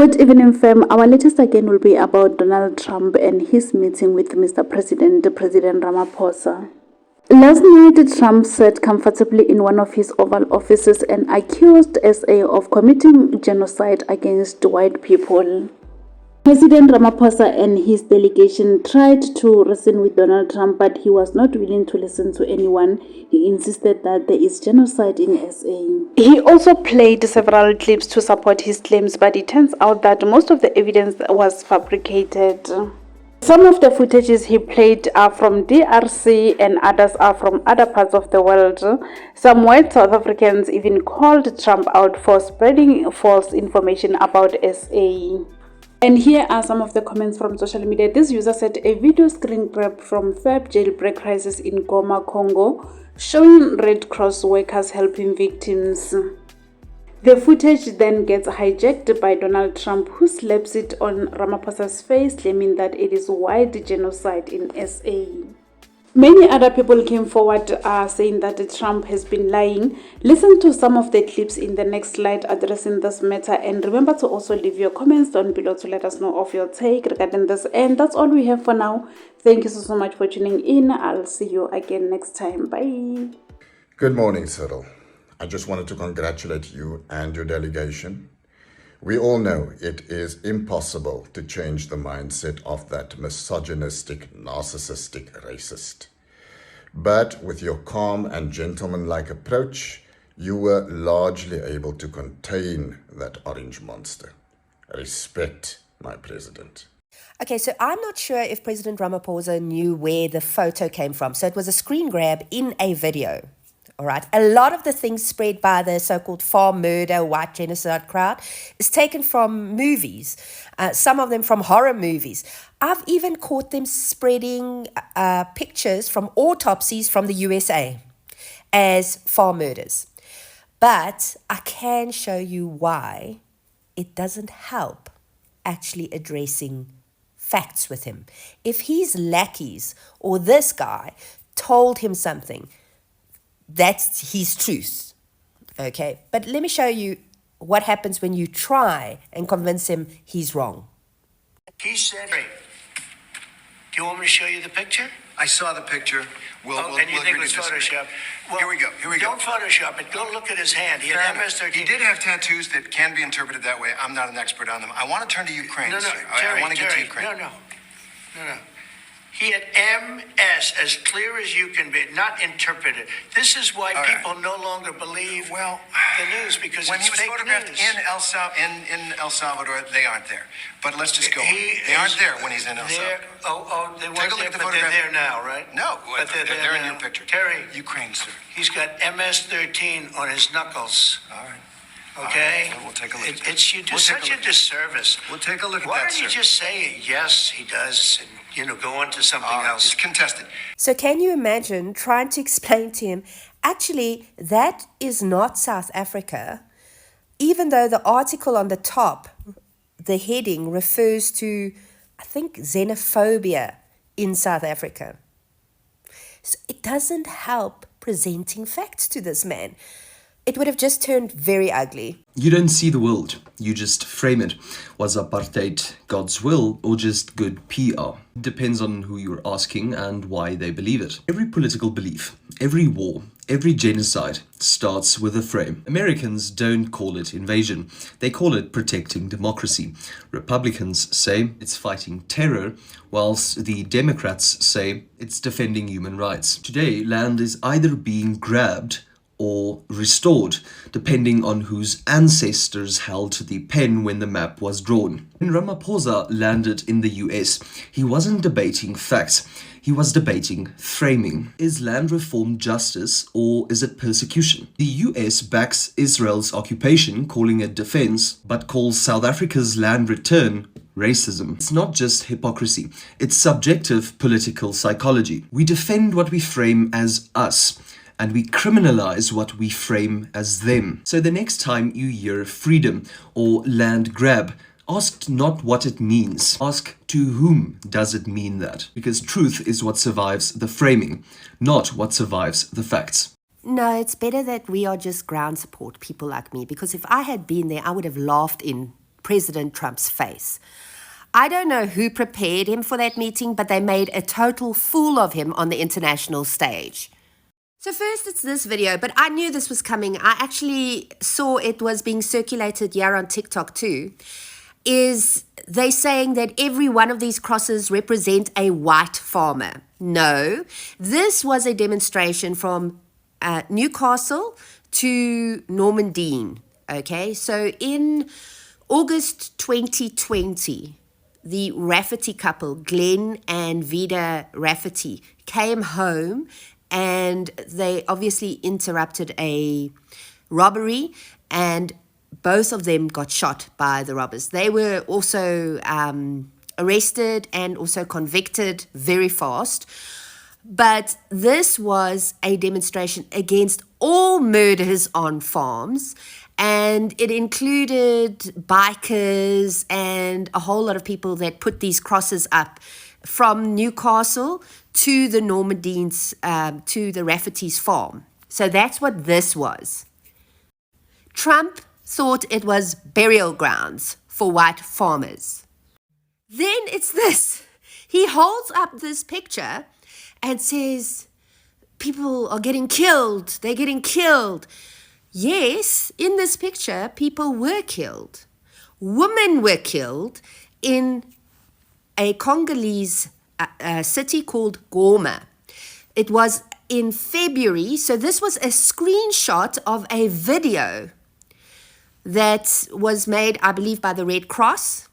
Good evening, fam. Our latest again will be about Donald Trump and his meeting with Mr. President Ramaphosa. Last night, Trump sat comfortably in one of his Oval Offices and accused SA of committing genocide against white people. President Ramaphosa and his delegation tried to reason with Donald Trump, but he was not willing to listen to anyone. He insisted that there is genocide in SA. He also played several clips to support his claims, but it turns out that most of the evidence was fabricated. Some of the footages he played are from DRC and others are from other parts of the world. Some white South Africans even called Trump out for spreading false information about SA. And here are some of the comments from social media. This user said a video screen grab from Feb jailbreak crisis in Goma, Congo, showing Red Cross workers helping victims. The footage then gets hijacked by Donald Trump, who slaps it on Ramaphosa's face, claiming that it is white genocide in SA. Many other people came forward saying that Trump has been lying. Listen to some of the clips in the next slide addressing this matter, and remember to also leave your comments down below to let us know of your take regarding this. And that's all we have for now. Thank you so much for tuning in. I'll see you again next time. Bye. Good morning, Cyril. I just wanted to congratulate you and your delegation. We all know it is impossible to change the mindset of that misogynistic, narcissistic racist. But with your calm and gentlemanlike approach, you were largely able to contain that orange monster. Respect, my president. Okay, so I'm not sure if President Ramaphosa knew where the photo came from. So it was a screen grab in a video. All right. A lot of the things spread by the so-called farm murder, white genocide crowd is taken from movies, some of them from horror movies. I've even caught them spreading pictures from autopsies from the USA as farm murders. But I can show you why it doesn't help actually addressing facts with him. If his lackeys or this guy told him something, that's his truth, okay? But let me show you what happens when you try and convince him he's wrong. He said, do you want me to show you the picture? I saw the picture. And you think it was Photoshop? Well, here we go. Don't Photoshop it. Go look at his hand. He had MS-13. He did have tattoos that can be interpreted that way. I'm not an expert on them. I want to turn to Ukraine. No, I want to get to Ukraine. No. He had MS as clear as you can be, not interpreted. This is why people no longer believe the news, because when it's he was fake photographed news. in El Salvador, they aren't there. But let's just go on. They aren't there when he's in El Salvador. They weren't there, but they're there now, right? No, but they're in your picture. Terry, Ukraine, sir. He's got MS-13 on his knuckles. All right. Okay? Well, we'll take a look. You do such a disservice. We'll take a look at that, Why don't you sir. just say, yes, he does, and, go on to something else? It's contested. So can you imagine trying to explain to him, actually, that is not South Africa, even though the article on the top, the heading refers to, I think, xenophobia in South Africa. So it doesn't help presenting facts to this man. It would have just turned very ugly. You don't see the world, you just frame it. Was apartheid God's will or just good PR? It depends on who you're asking and why they believe it. Every political belief, every war, every genocide starts with a frame. Americans don't call it invasion, they call it protecting democracy. Republicans say it's fighting terror, whilst the Democrats say it's defending human rights. Today, land is either being grabbed or restored, depending on whose ancestors held the pen when the map was drawn. When Ramaphosa landed in the US, he wasn't debating facts, he was debating framing. Is land reform justice or is it persecution? The US backs Israel's occupation, calling it defense, but calls South Africa's land return racism. It's not just hypocrisy, it's subjective political psychology. We defend what we frame as us, and we criminalize what we frame as them. So the next time you hear freedom or land grab, ask not what it means. Ask to whom does it mean that? Because truth is what survives the framing, not what survives the facts. No, it's better that we are just ground support people like me, because if I had been there, I would have laughed in President Trump's face. I don't know who prepared him for that meeting, but they made a total fool of him on the international stage. So first it's this video, but I knew this was coming. I actually saw it was being circulated here on TikTok too. Is they saying that every one of these crosses represent a white farmer. No, this was a demonstration from Newcastle to Normandy. Okay, so in August 2020, the Rafferty couple, Glenn and Vida Rafferty, came home and they obviously interrupted a robbery and both of them got shot by the robbers. They were also arrested and also convicted very fast. But this was a demonstration against all murders on farms, and it included bikers and a whole lot of people that put these crosses up from Newcastle to the Normandines, to the Rafferty's farm. So that's what this was. Trump thought it was burial grounds for white farmers. Then it's this. He holds up this picture and says, people are getting killed. They're getting killed. Yes, in this picture, people were killed. Women were killed in a Congolese city called Goma. It was in February. So this was a screenshot of a video that was made, I believe, by the Red Cross.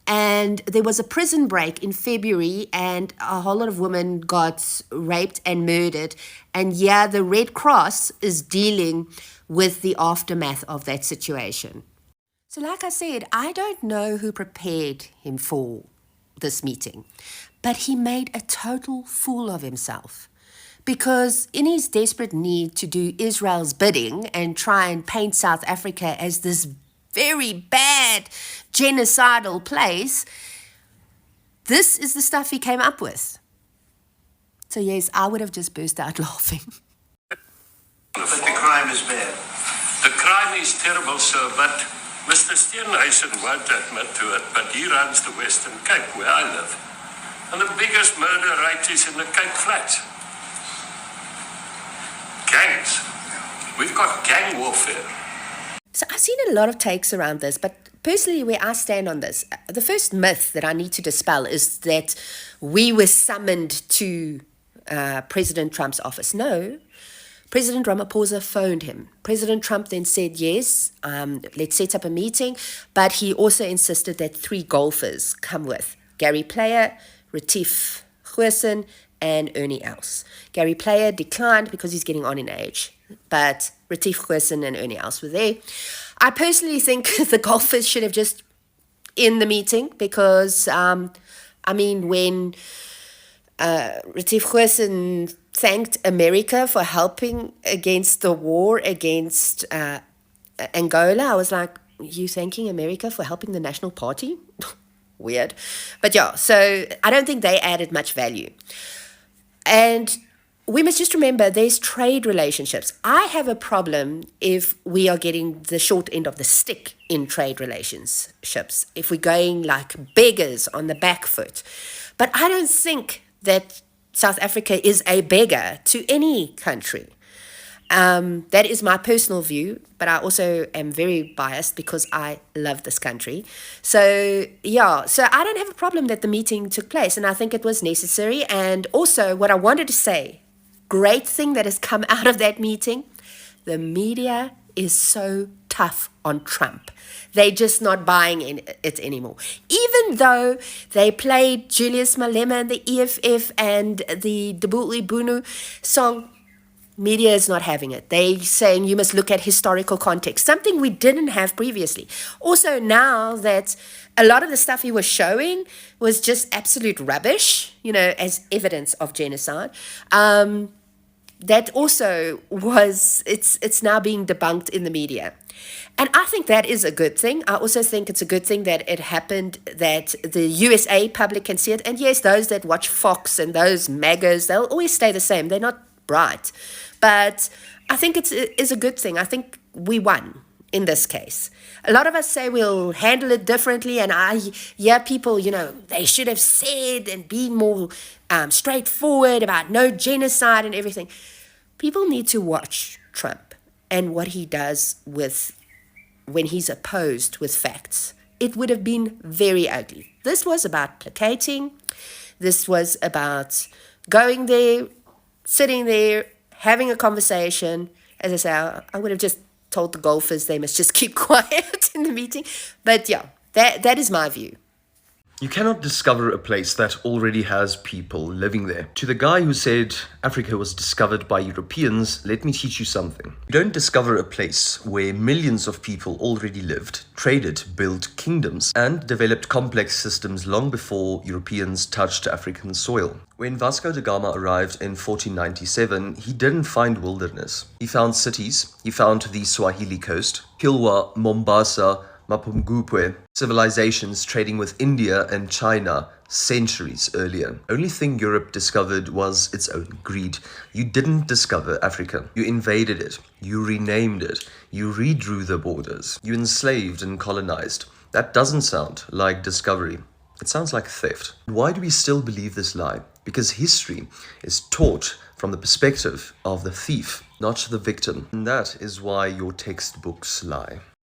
And there was a prison break in February and a whole lot of women got raped and murdered. And yeah, the Red Cross is dealing with the aftermath of that situation. So like I said, I don't know who prepared him for this meeting, but he made a total fool of himself. Because in his desperate need to do Israel's bidding and try and paint South Africa as this very bad genocidal place, this is the stuff he came up with. So yes, I would have just burst out laughing. But the crime is bad. The crime is terrible, sir, but Mr. Steenhuisen won't admit to it, but he runs the Western Cape where I live. And the biggest murder rate is in the Cape Flats. Gangs. We've got gang warfare. So I've seen a lot of takes around this, but personally where I stand on this, the first myth that I need to dispel is that we were summoned to President Trump's office. No, President Ramaphosa phoned him. President Trump then said, yes, let's set up a meeting, but he also insisted that 3 golfers come with. Gary Player, Retief Goosen, and Ernie Els. Gary Player declined because he's getting on in age, but Retief Goosen and Ernie Els were there. I personally think the golfers should have just in the meeting because, when Retief Goosen thanked America for helping against the war against Angola, I was like, you thanking America for helping the National Party? Weird. But yeah, so I don't think they added much value. And we must just remember there's trade relationships. I have a problem if we are getting the short end of the stick in trade relationships, if we're going like beggars on the back foot. But I don't think that South Africa is a beggar to any country. That is my personal view, but I also am very biased because I love this country. So yeah, so I don't have a problem that the meeting took place, and I think it was necessary. And also what I wanted to say, great thing that has come out of that meeting, the media is so tough on Trump. They're just not buying it anymore. Even though they played Julius Malema and the EFF and the Debunking song, media is not having it. They're saying you must look at historical context, something we didn't have previously. Also, now that a lot of the stuff he was showing was just absolute rubbish, as evidence of genocide, that also was, it's now being debunked in the media. And I think that is a good thing. I also think it's a good thing that it happened, that the USA public can see it. And yes, those that watch Fox and those MAGAs, they'll always stay the same. They're not bright. But I think it is a good thing. I think we won. in this case. A lot of us say we'll handle it differently, and I hear people, they should have said and be more straightforward about no genocide and everything. People need to watch Trump and what he does when he's opposed with facts. It would have been very ugly. This was about placating. This was about going there, sitting there, having a conversation. As I say, I would have just told the golfers they must just keep quiet in the meeting. But yeah, that is my view. You cannot discover a place that already has people living there. To the guy who said Africa was discovered by Europeans, let me teach you something. You don't discover a place where millions of people already lived, traded, built kingdoms, and developed complex systems long before Europeans touched African soil. When Vasco da Gama arrived in 1497, he didn't find wilderness. He found cities, he found the Swahili coast, Kilwa, Mombasa, Mapungubwe, civilizations trading with India and China centuries earlier. Only thing Europe discovered was its own greed. You didn't discover Africa. You invaded it. You renamed it. You redrew the borders. You enslaved and colonized. That doesn't sound like discovery. It sounds like theft. Why do we still believe this lie? Because history is taught from the perspective of the thief, not the victim. And that is why your textbooks lie.